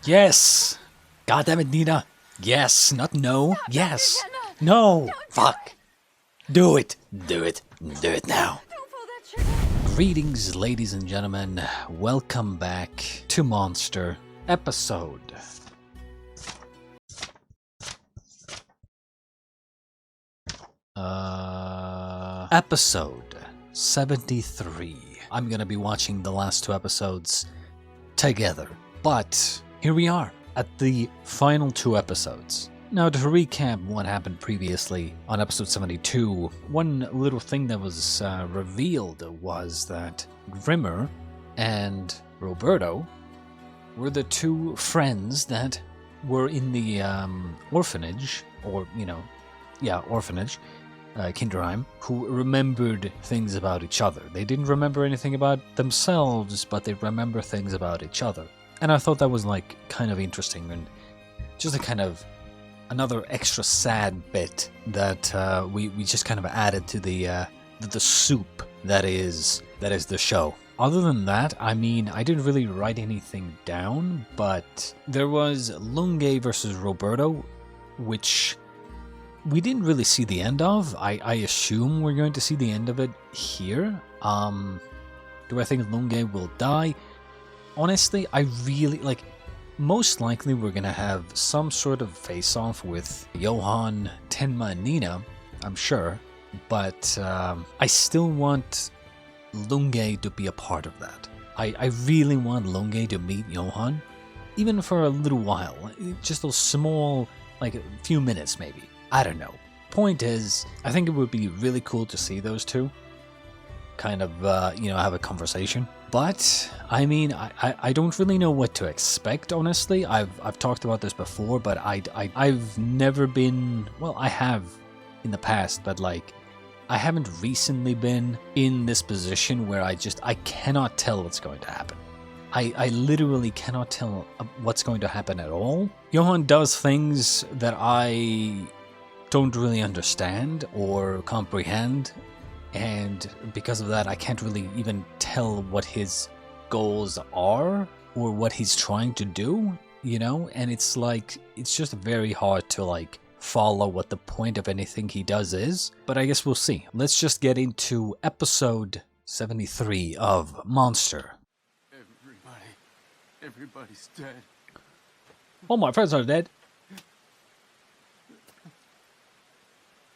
Yes! God damn it, Nina! Yes, not no. Stop, Yes! Tenma. No! Don't Fuck! Do it! Do it! Do it now! Don't pull that trigger. Greetings, ladies and gentlemen. Welcome back to Monster episode. Episode 73. I'm gonna be watching the last two episodes together. But here we are at the final two episodes. Now, to recap what happened previously on episode 72, one little thing that was revealed was that Grimmer and Roberto were the two friends that were in the orphanage, or, orphanage, Kinderheim, who remembered things about each other. They didn't remember anything about themselves, but they remember things about each other. And I thought that was kind of interesting and just a kind of another extra sad bit that we just kind of added to the soup that is the show. Other than that, I mean, I didn't really write anything down, but there was Lunge versus Roberto, which we didn't really see the end of. I assume we're going to see the end of it here. Do I think Lunge will die? Honestly, I really, most likely we're gonna have some sort of face-off with Johan, Tenma, and Nina, I'm sure. But I still want Lunge to be a part of that. I really want Lunge to meet Johan, even for a little while. Just those small, a few minutes maybe. I don't know. Point is, I think it would be really cool to see those two kind of, have a conversation. But, I mean, I don't really know what to expect, honestly. I've talked about this before, but I've never been... Well, I have in the past, but, I haven't recently been in this position where I cannot tell what's going to happen. I literally cannot tell what's going to happen at all. Johan does things that I don't really understand or comprehend, and because of that I can't really even tell what his goals are or what he's trying to do, and it's just very hard to follow what the point of anything he does is, but I guess we'll see. Let's just get into episode 73 of Monster. Everybody's dead. All my friends are dead.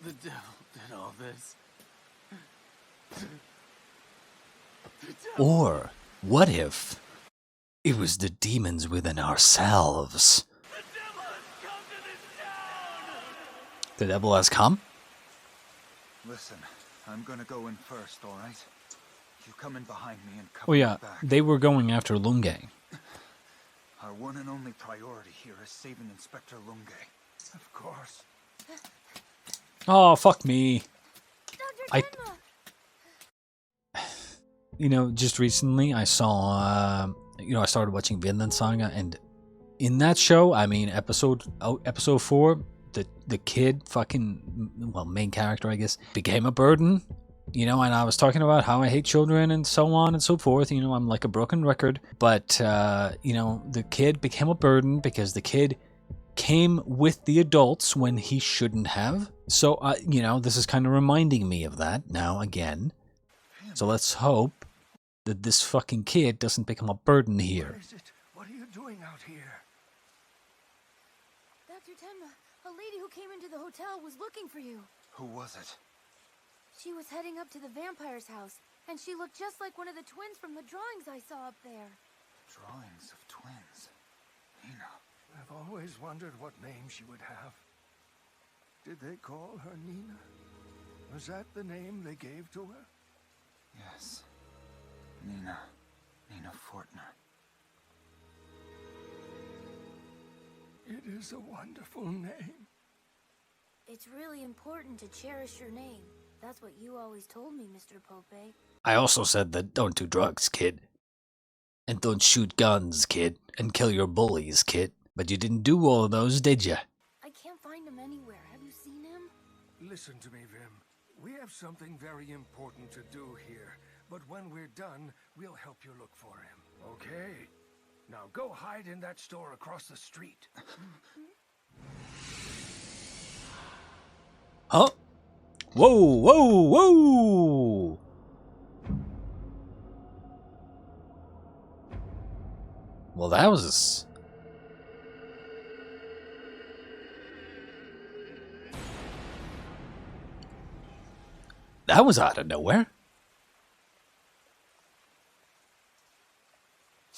The devil did all this. Or what if it was the demons within ourselves? The devil has come to this town! The devil has come? Listen, I'm gonna go in first, alright? You come in behind me and cover Oh yeah, my back. they were going after Lunge. Our one and only priority here is saving Inspector Lunge. Of course. Oh, fuck me. Dr. Tenma. Just recently I saw, I started watching Vinland Saga, and in that show, I mean, episode 4, the kid, main character, I guess, became a burden, and I was talking about how I hate children and so on and so forth, I'm like a broken record, but, the kid became a burden because the kid came with the adults when he shouldn't have. So, this is kind of reminding me of that now again. So let's hope that this fucking kid doesn't become a burden here. What is it? What are you doing out here? Dr. Tenma, a lady who came into the hotel was looking for you. Who was it? She was heading up to the vampire's house, and she looked just like one of the twins from the drawings I saw up there. Drawings of twins. Nina. I've always wondered what name she would have. Did they call her Nina? Was that the name they gave to her? Yes. Nina. Nina Fortner. It is a wonderful name. It's really important to cherish your name. That's what you always told me, Mr. Pope. I also said that don't do drugs, kid. And don't shoot guns, kid. And kill your bullies, kid. But you didn't do all of those, did ya? I can't find him anywhere. Have you seen him? Listen to me, Vim. We have something very important to do here, but when we're done, we'll help you look for him, okay? Now Now go hide in that store across the street. Huh? Whoa, whoa, whoa! Well, that was... That was out of nowhere.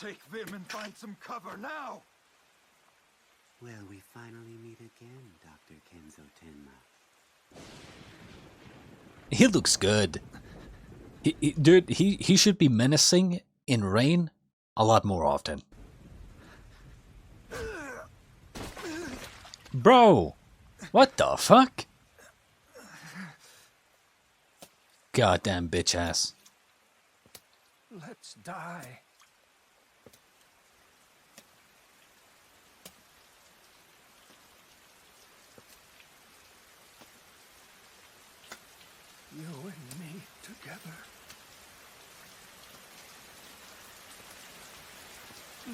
Take Vim and find some cover now! Will we finally meet again, Dr. Kenzo Tenma? He looks good. Dude, he should be menacing in rain a lot more often. Bro! What the fuck? Goddamn bitch ass. Let's die. You and me together.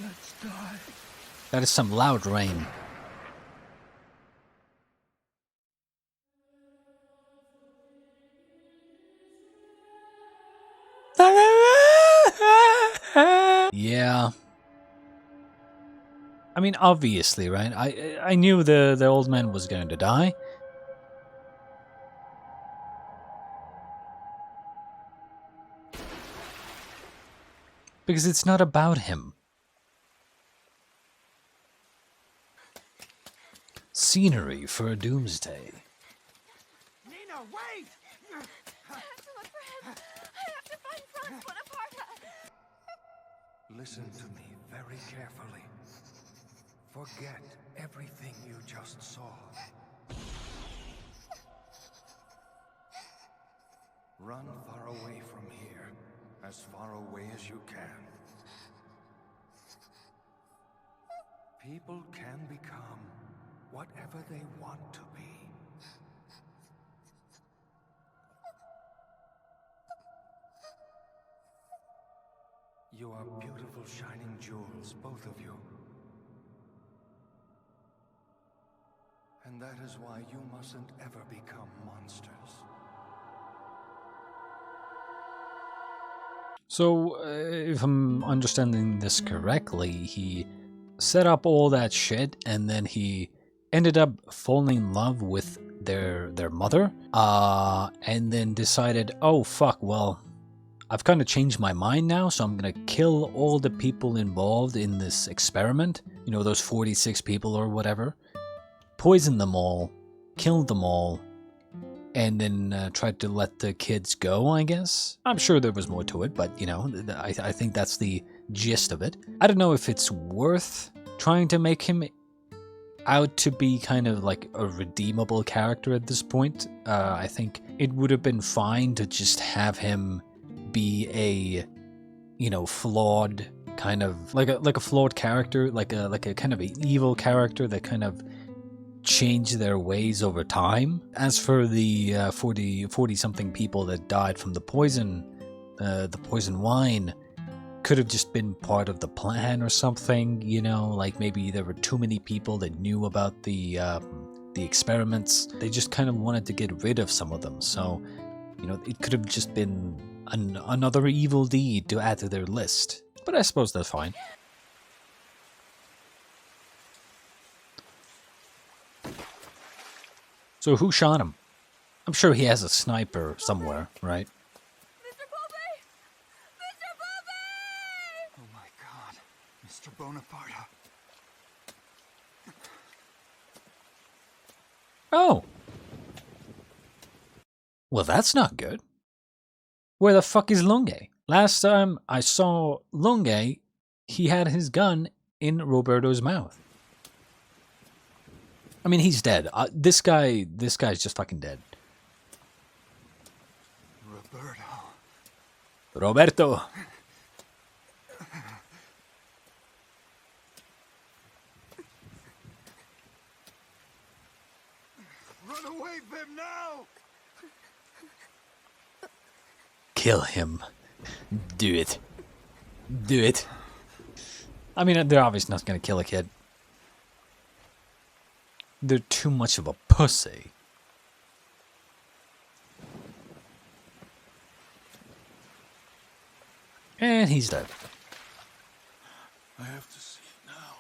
Let's die. That is some loud rain. Yeah. I mean, obviously, right? I knew the old man was going to die. Because it's not about him. Scenery for a doomsday. Nina, wait! I have to look for him. I have to find Franz Bonaparte. Listen to me very carefully. Forget everything you just saw. Run far away from here, as far away as you can. People can become whatever they want to be. You are beautiful shining jewels, both of you. And that is why you mustn't ever become monsters. So, if I'm understanding this correctly, he set up all that shit and then he ended up falling in love with their mother, and then decided, oh fuck, well, I've kind of changed my mind now, so I'm gonna kill all the people involved in this experiment. You know, those 46 people or whatever. Poison them all, kill them all, and then tried to let the kids go, I guess. I'm sure there was more to it, but, you know, I think that's the gist of it. I don't know if it's worth trying to make him out to be kind of like a redeemable character at this point. I think it would have been fine to just have him be a, you know, flawed kind of like a flawed character, like a kind of an evil character that kind of changed their ways over time. As for the 40 something people that died from the poison wine, could have just been part of the plan or something, you know, like maybe there were too many people that knew about the experiments. They just kind of wanted to get rid of some of them, so, you know, it could have just been another evil deed to add to their list. But I suppose that's fine. So who shot him? I'm sure he has a sniper somewhere, right? Mr. Pope! Mr. Pope! Oh my god, Mr. Bonaparte. Oh. Well, that's not good. Where the fuck is Lunge? Last time I saw Lunge, he had his gun in Roberto's mouth. I mean, he's dead. This guy's just fucking dead. Roberto. Run away, Vim, now! Kill him. Do it. Do it. I mean, they're obviously not going to kill a kid. They're too much of a pussy. And he's dead. I have to see it now.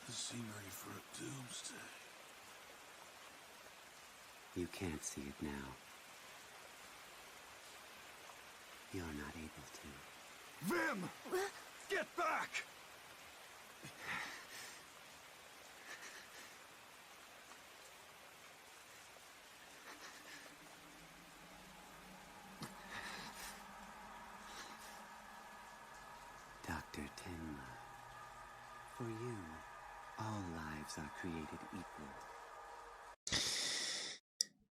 The scenery for a doomsday. You can't see it now. You're not able to. Vim! Get back! Dr. Tenma, for you, all lives are created equal.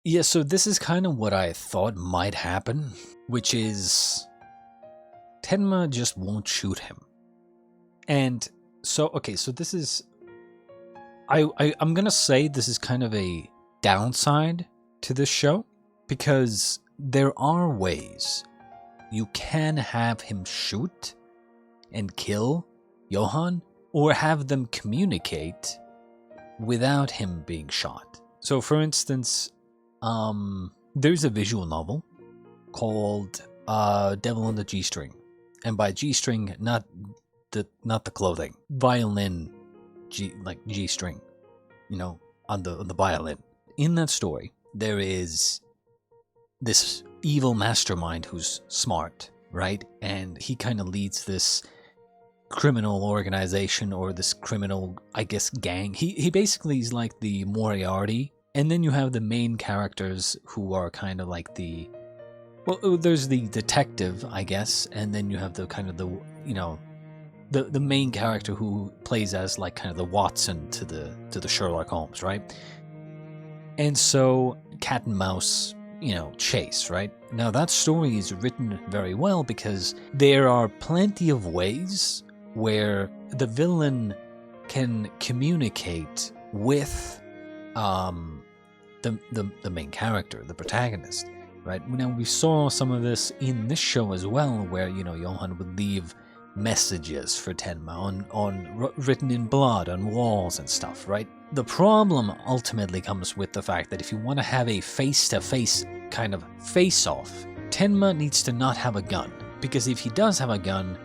Yeah, so this is kind of what I thought might happen, which is Tenma just won't shoot him. And so, okay, so this is... I'm gonna say this is kind of a downside to this show, because there are ways you can have him shoot and kill Johan, or have them communicate without him being shot. So for instance, there's a visual novel called Devil in the G-String. And by G-string, not the clothing. Violin G-string, you know, on the violin. In that story, there is this evil mastermind who's smart, right? And he kind of leads this criminal organization, or this criminal, I guess, gang. He basically is like the Moriarty. And then you have the main characters who are kind of like the... Well, there's the detective, I guess, and then you have the kind of the, you know, the main character who plays as like kind of the Watson to the Sherlock Holmes, right? And so cat and mouse, you know, chase, right? Now that story is written very well because there are plenty of ways where the villain can communicate with the main character, the protagonist, right? Now we saw some of this in this show as well, where, you know, Johan would leave messages for Tenma written in blood on walls and stuff, right? The problem ultimately comes with the fact that if you want to have a face-to-face kind of face-off, Tenma needs to not have a gun, because if he does have a gun,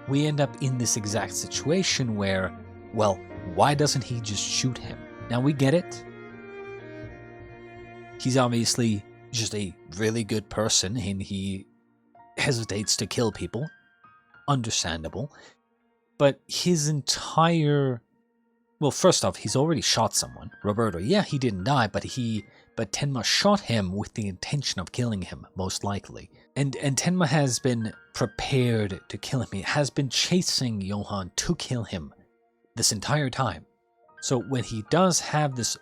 we end up in this exact situation where, well, why doesn't he just shoot him? Now we get it. He's obviously just a really good person and he hesitates to kill people. Understandable. But his entire... Well, first off, he's already shot someone. Roberto, yeah, he didn't die, but Tenma shot him with the intention of killing him, most likely. And Tenma has been prepared to kill him. He has been chasing Johan to kill him this entire time. So when he does have this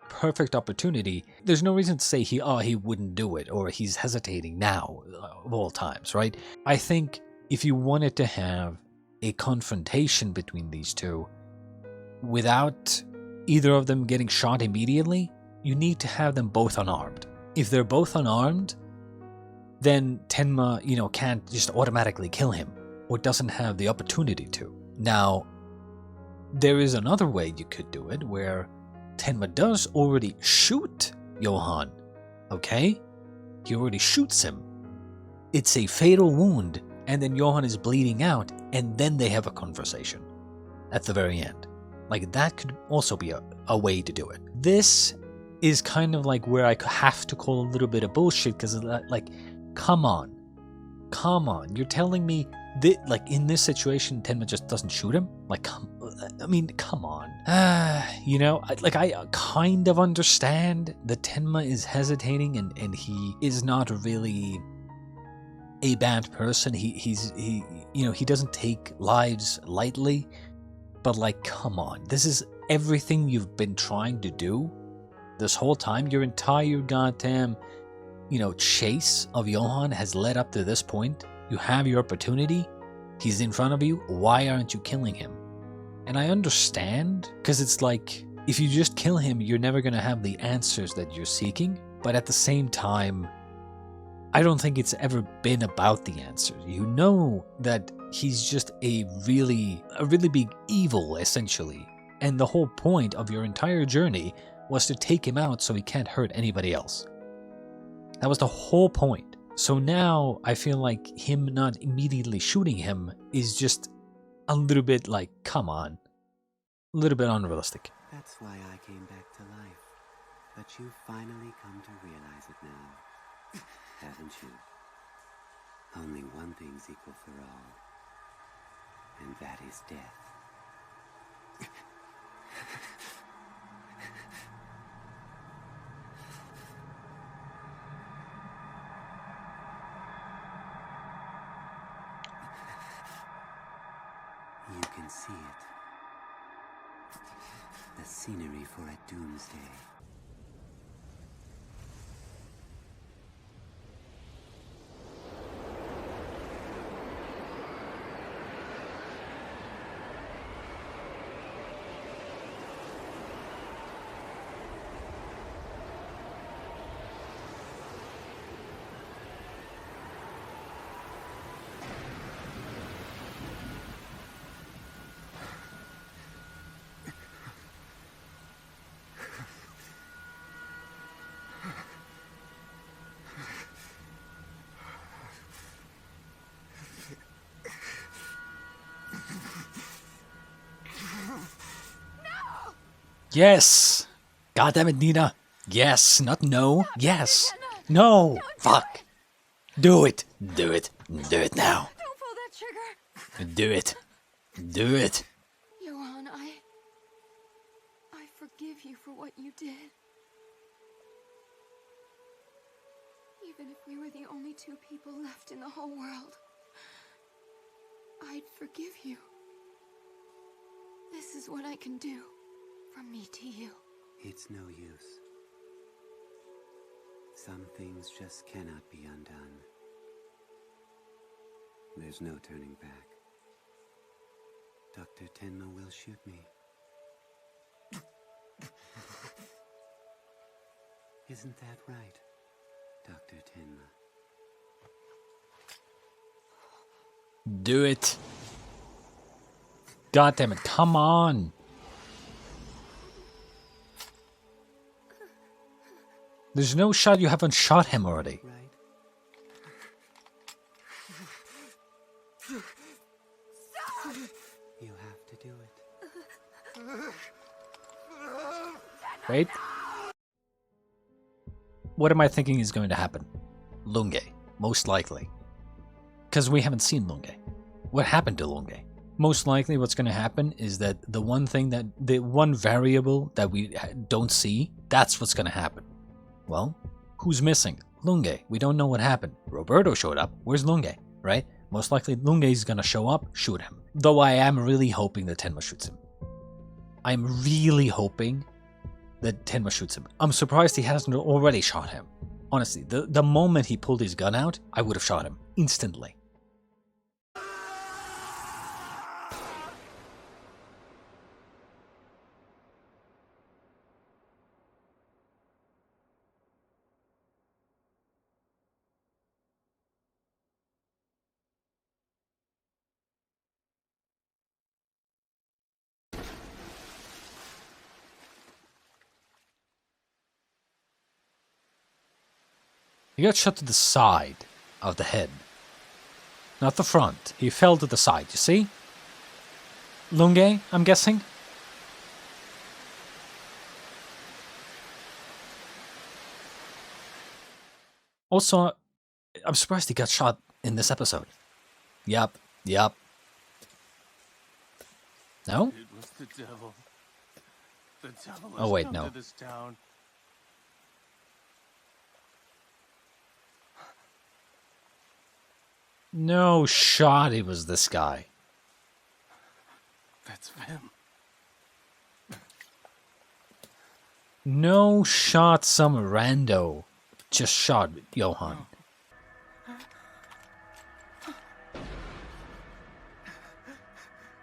perfect opportunity, there's no reason to say he wouldn't do it, or he's hesitating now, of all times, right? I think if you wanted to have a confrontation between these two, without either of them getting shot immediately, you need to have them both unarmed. If they're both unarmed, then Tenma, you know, can't just automatically kill him, or doesn't have the opportunity to. Now, there is another way you could do it, where Tenma does already shoot Johan, okay? He already shoots him. It's a fatal wound, and then Johan is bleeding out, and then they have a conversation at the very end. Like, that could also be a way to do it. This is kind of like where I have to call a little bit of bullshit, because, like, come on. You're telling me that, like, in this situation, Tenma just doesn't shoot him? Like, come on. You know, I kind of understand that Tenma is hesitating, and he is not really a bad person. He you know, he doesn't take lives lightly. But, like, come on. This is everything you've been trying to do this whole time. Your entire goddamn, you know, chase of Johan has led up to this point. You have your opportunity. He's in front of you. Why aren't you killing him? And I understand, because it's like, if you just kill him, you're never going to have the answers that you're seeking. But at the same time, I don't think it's ever been about the answers. You know that he's just a really big evil, essentially. And the whole point of your entire journey was to take him out so he can't hurt anybody else. That was the whole point. So now I feel like him not immediately shooting him is just a little bit like, come on. A little bit unrealistic. That's why I came back to life. But you've finally come to realize it now, haven't you? Only one thing's equal for all, and that is death. You can see it. The scenery for a doomsday. Yes! God damn it, Nina! Yes, not no. Yes! No! Fuck! Do it! Do it! Do it now! Don't pull that trigger! Do it! Do it! Johan, I forgive you for what you did. Even if we were the only two people left in the whole world, I'd forgive you. This is what I can do. From me to you. It's no use. Some things just cannot be undone. There's no turning back. Dr. Tenma will shoot me. Isn't that right, Dr. Tenma? Do it! God damn it, come on! There's no shot you haven't shot him already. Right? You have to do it. Right? What am I thinking is going to happen? Lunge, most likely. Because we haven't seen Lunge. What happened to Lunge? Most likely what's going to happen is that the one variable that we don't see, that's what's going to happen. Well, who's missing? Lunge. We don't know what happened. Roberto showed up. Where's Lunge? Right? Most likely Lunge is gonna show up, shoot him. Though I am really hoping that Tenma shoots him. I'm really hoping that Tenma shoots him. I'm surprised he hasn't already shot him. Honestly, the moment he pulled his gun out, I would have shot him. Instantly. He got shot to the side of the head. Not the front. He fell to the side, you see? Lunge, I'm guessing? Also, I'm surprised he got shot in this episode. Yup. No? It was the devil. The devil has Oh, wait, come no. to this town. No shot it was this guy. That's him. No shot some rando just shot Johan.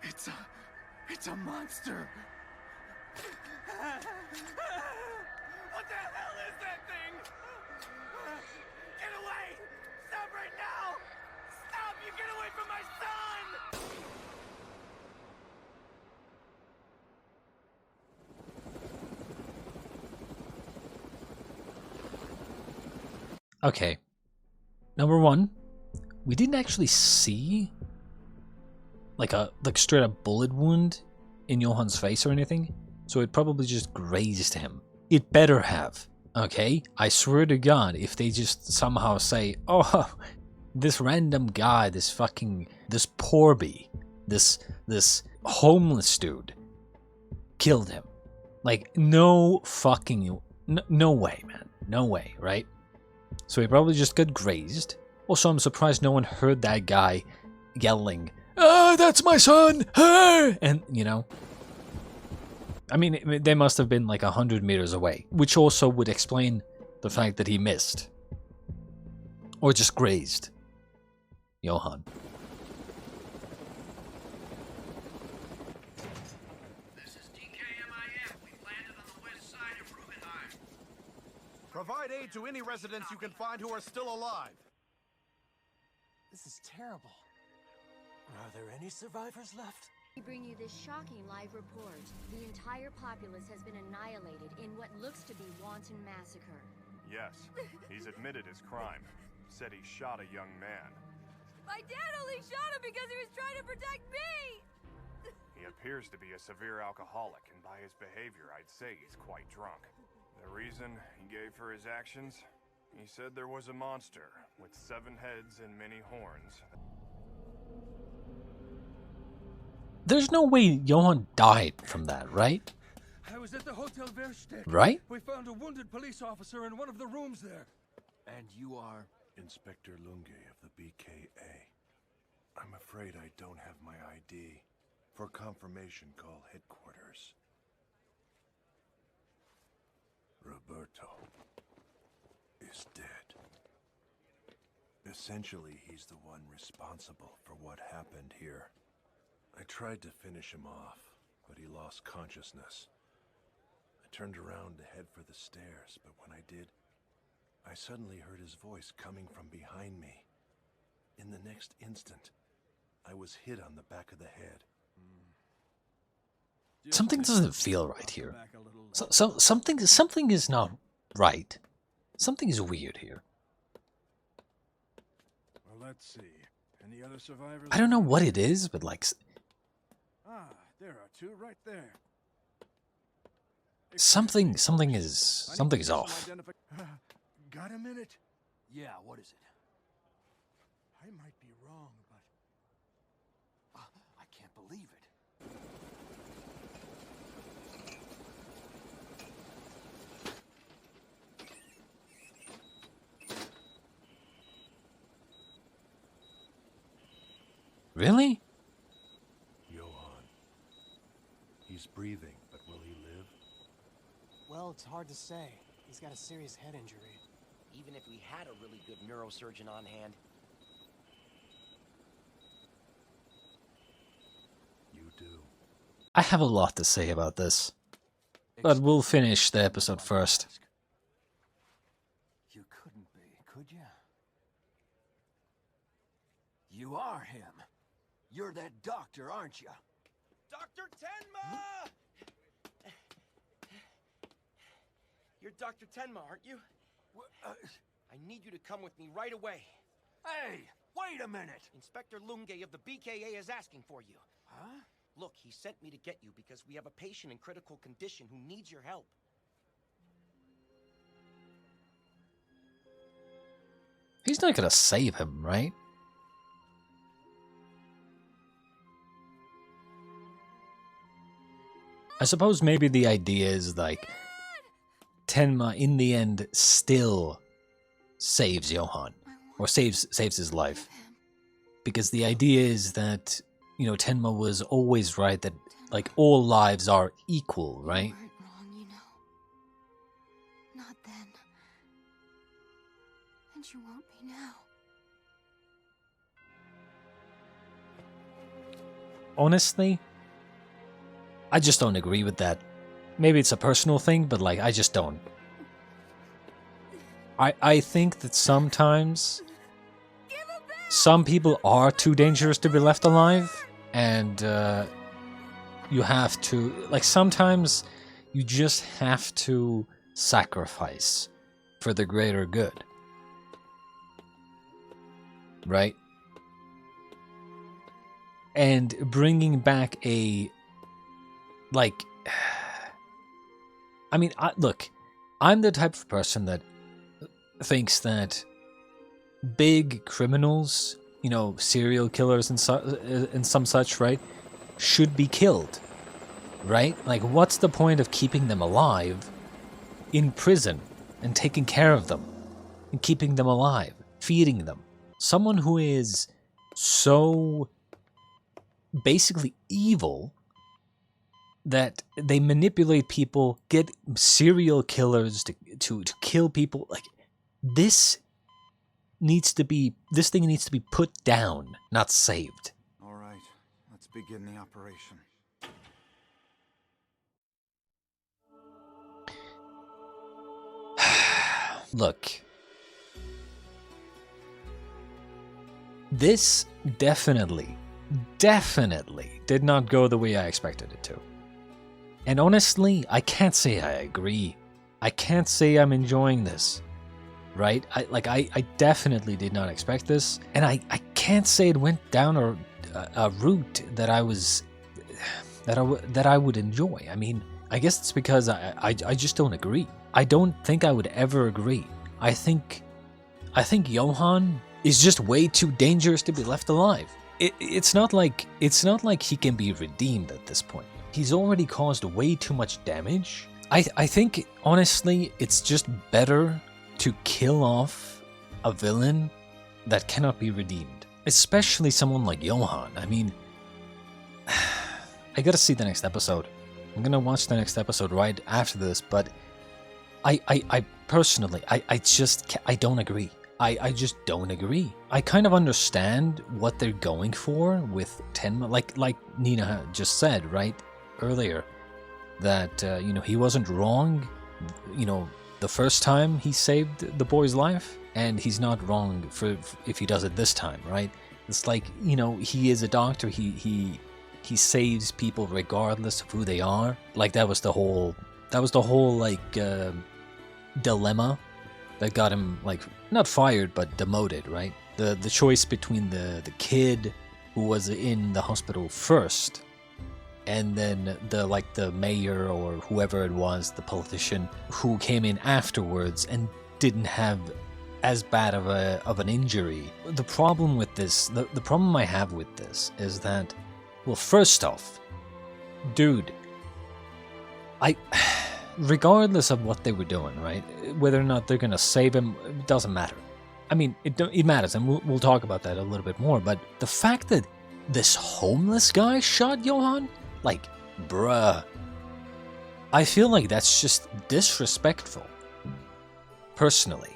It's a monster. What the hell is that thing? Get away! Okay. Number one, we didn't actually see like a straight up bullet wound in Johan's face or anything, so it probably just grazed him. It better have. Okay? I swear to God, if they just somehow say, oh, this random guy, this Porby, this homeless dude killed him. Like, no fucking, no way, man. No way, right? So he probably just got grazed. Also, I'm surprised no one heard that guy yelling, "Ah, that's my son! Hey!" And, you know, I mean, they must have been like 100 meters away, which also would explain the fact that he missed. Or just grazed Johan. This is DKMIF. We landed on the west side of Rubenheim. Provide aid to any residents you can find who are still alive. This is terrible. Are there any survivors left? We bring you this shocking live report. The entire populace has been annihilated in what looks to be wanton massacre. Yes, he's admitted his crime. Said he shot a young man. My dad only shot him because he was trying to protect me! He appears to be a severe alcoholic, and by his behavior, I'd say he's quite drunk. The reason he gave for his actions? He said there was a monster with 7 heads and many horns. There's no way Johan died from that, right? I was at the Hotel Versteck. Right? We found a wounded police officer in one of the rooms there. And you are? Inspector Lunge of the BKA. I'm afraid I don't have my ID. For confirmation, call headquarters. Roberto is dead. Essentially, he's the one responsible for what happened here. I tried to finish him off, but he lost consciousness. I turned around to head for the stairs, but when I did, I suddenly heard his voice coming from behind me. In the next instant, I was hit on the back of the head. Something doesn't feel right here. Something is not right. Something is weird here. Well, let's see. Any other survivors? I don't know what it is, but like There are 2 right there. something is off. Got a minute? Yeah, what is it? I might be wrong, but I can't believe it. Really? Johan. He's breathing, but will he live? Well, it's hard to say. He's got a serious head injury. Even if we had a really good neurosurgeon on hand. You do. I have a lot to say about this, but we'll finish the episode first. You couldn't be, could you? You are him. You're that doctor, aren't you? Dr. Tenma! You're Dr. Tenma, aren't you? I need you to come with me right away. Hey, wait a minute! Inspector Lunge of the BKA is asking for you. Huh? Look, he sent me to get you because we have a patient in critical condition who needs your help. He's not gonna save him, right? I suppose maybe the idea is like Tenma in the end still saves Johan or saves his life, because the idea is that, you know, Tenma was always right that like all lives are equal, right? You weren't wrong, you know. Not then. And you won't be now. Honestly, I just don't agree with that. Maybe it's a personal thing, but like I just don't. I think that sometimes some people are too dangerous to be left alive, and you have to, like, sometimes you just have to sacrifice for the greater good. right? And bringing back a, like, I mean, look, I'm the type of person that thinks that big criminals, you know, serial killers and some such, right, should be killed, right? Like, what's the point of keeping them alive in prison and taking care of them and keeping them alive, feeding them? Someone who is so basically evil that they manipulate people, get serial killers to kill people, like, this thing needs to be put down, not saved. All right, let's begin the operation. Look, this definitely did not go the way I expected it to. And honestly, I can't say I agree. I can't say I'm enjoying this, right? I definitely did not expect this, and I can't say it went down a route that I would enjoy. I mean, I guess it's because I just don't agree. I don't think I would ever agree. I think Johan is just way too dangerous to be left alive. It's not like he can be redeemed at this point. He's already caused way too much damage. I think, honestly, it's just better to kill off a villain that cannot be redeemed. Especially someone like Johan. I mean, I gotta see the next episode. I'm gonna watch the next episode right after this, but I personally, I don't agree. I just don't agree. I kind of understand what they're going for with Tenma, like Nina just said, right, earlier, that, you know, he wasn't wrong, you know, the first time he saved the boy's life, and he's not wrong if he does it this time, right? It's like, you know, he is a doctor, he saves people regardless of who they are. Like, that was the whole like dilemma that got him, like, not fired but demoted, right? The choice between the kid who was in the hospital first, and then the mayor or whoever it was, the politician who came in afterwards and didn't have as bad of an injury. The problem with this, the problem I have with this is that, well, first off, dude, regardless of what they were doing, right, whether or not they're gonna save him, it doesn't matter. I mean, it matters, and we'll talk about that a little bit more, but the fact that this homeless guy shot Johan, like, bruh, I feel like that's just disrespectful, personally.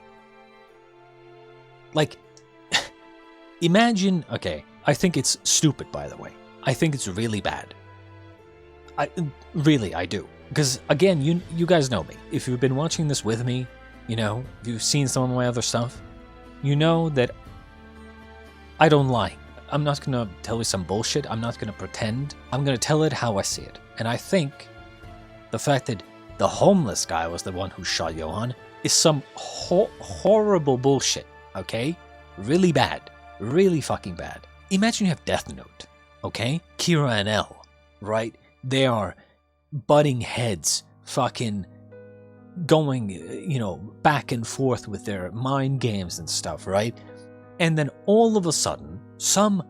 Like, imagine, okay, I think it's stupid, by the way. I think it's really bad. I do. Because, again, you guys know me. If you've been watching this with me, you know, if you've seen some of my other stuff, you know that I don't lie. I'm not going to tell you some bullshit. I'm not going to pretend. I'm going to tell it how I see it. And I think the fact that the homeless guy was the one who shot Johan is some horrible bullshit, okay? Really bad. Really fucking bad. Imagine you have Death Note, okay? Kira and L, right? They are butting heads, fucking going, you know, back and forth with their mind games and stuff, right? And then all of a sudden, some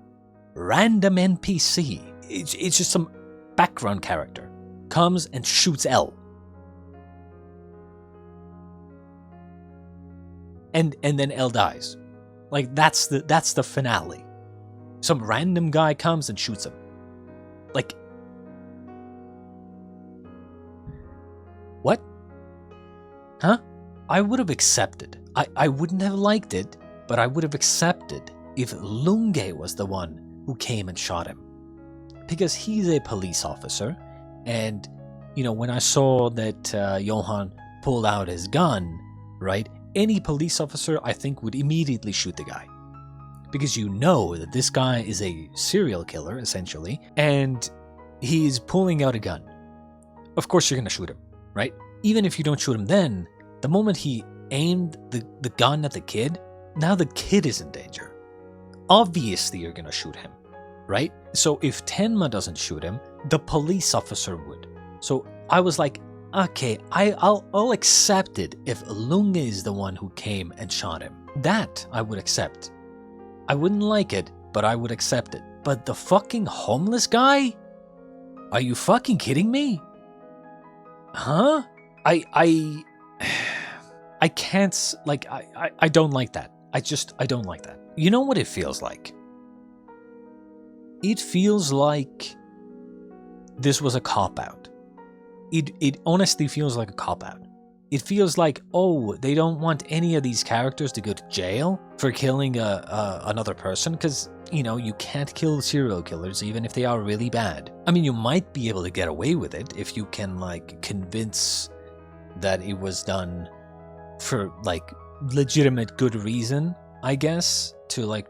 random NPC, it's just some background character, comes and shoots L. And then L dies. Like, that's the finale. Some random guy comes and shoots him. Like, what? Huh? I would have accepted. I wouldn't have liked it, but I would have accepted if Lunge was the one who came and shot him. Because he's a police officer, and, you know, when I saw that Johan pulled out his gun, right, any police officer, I think, would immediately shoot the guy. Because you know that this guy is a serial killer, essentially, and he's pulling out a gun. Of course you're gonna shoot him, right? Even if you don't shoot him then, the moment he aimed the gun at the kid, now the kid is in danger. obviously you're gonna shoot him, right? So if Tenma doesn't shoot him, the police officer would. So I was like, okay, I'll accept it if Lunge is the one who came and shot him. That I would accept. I wouldn't like it, but I would accept it. But the fucking homeless guy? Are you fucking kidding me? Huh? I can't, like, I don't like that. I don't like that. You know what it feels like? It feels like this was a cop-out. It honestly feels like a cop-out. It feels like, oh, they don't want any of these characters to go to jail for killing another person, because, you know, you can't kill serial killers even if they are really bad. I mean, you might be able to get away with it if you can, like, convince that it was done for, like, legitimate good reason, I guess, to, like,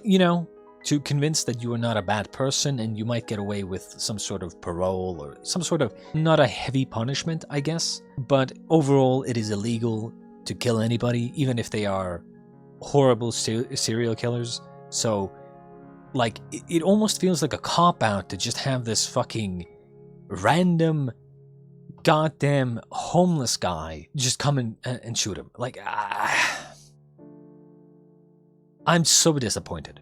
you know, to convince that you are not a bad person, and you might get away with some sort of parole or some sort of, not a heavy punishment, I guess. But overall, it is illegal to kill anybody, even if they are horrible serial killers. So, like, it almost feels like a cop-out to just have this fucking random goddamn homeless guy just come and shoot him. Like, I'm so disappointed.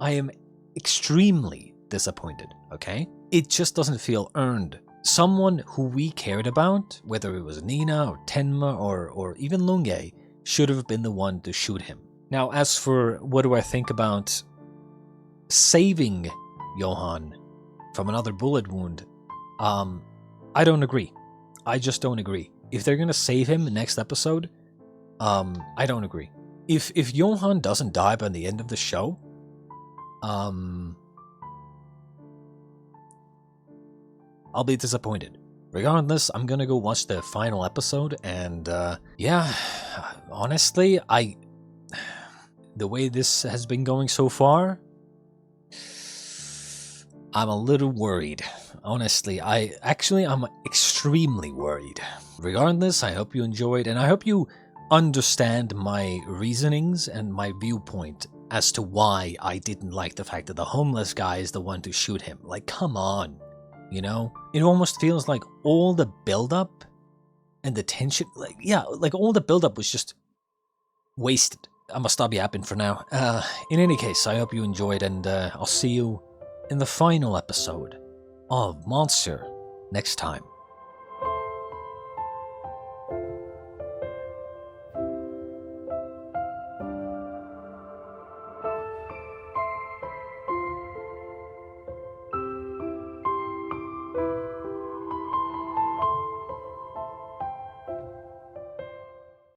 I am extremely disappointed, okay? It just doesn't feel earned. Someone who we cared about, whether it was Nina or Tenma or even Lunge, should have been the one to shoot him. Now, as for what do I think about saving Johan from another bullet wound, I don't agree. I just don't agree. If they're gonna save him next episode, I don't agree. If Johan doesn't die by the end of the show, I'll be disappointed. Regardless, I'm gonna go watch the final episode, and yeah, honestly, the way this has been going so far, I'm a little worried. Honestly, I'm extremely worried. Regardless, I hope you enjoyed, and I hope you understand my reasonings and my viewpoint as to why I didn't like the fact that the homeless guy is the one to shoot him. Like, come on, you know? It almost feels like all the build-up and the tension, like, yeah, like all the build-up was just wasted. I must stop yapping for now. In any case, I hope you enjoyed, and I'll see you in the final episode of Monster next time.